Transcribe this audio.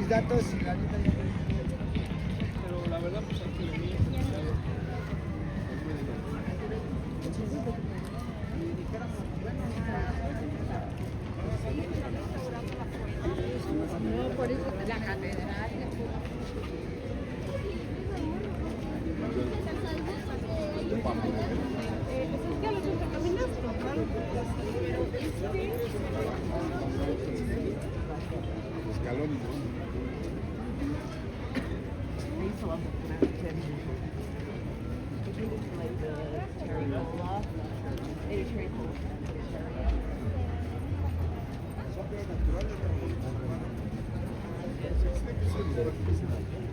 mis datos y la neta ya. Pero la verdad, pues aquí venía. No, por eso la catedral. Es que a los caminas total, pero Escalón, naturales.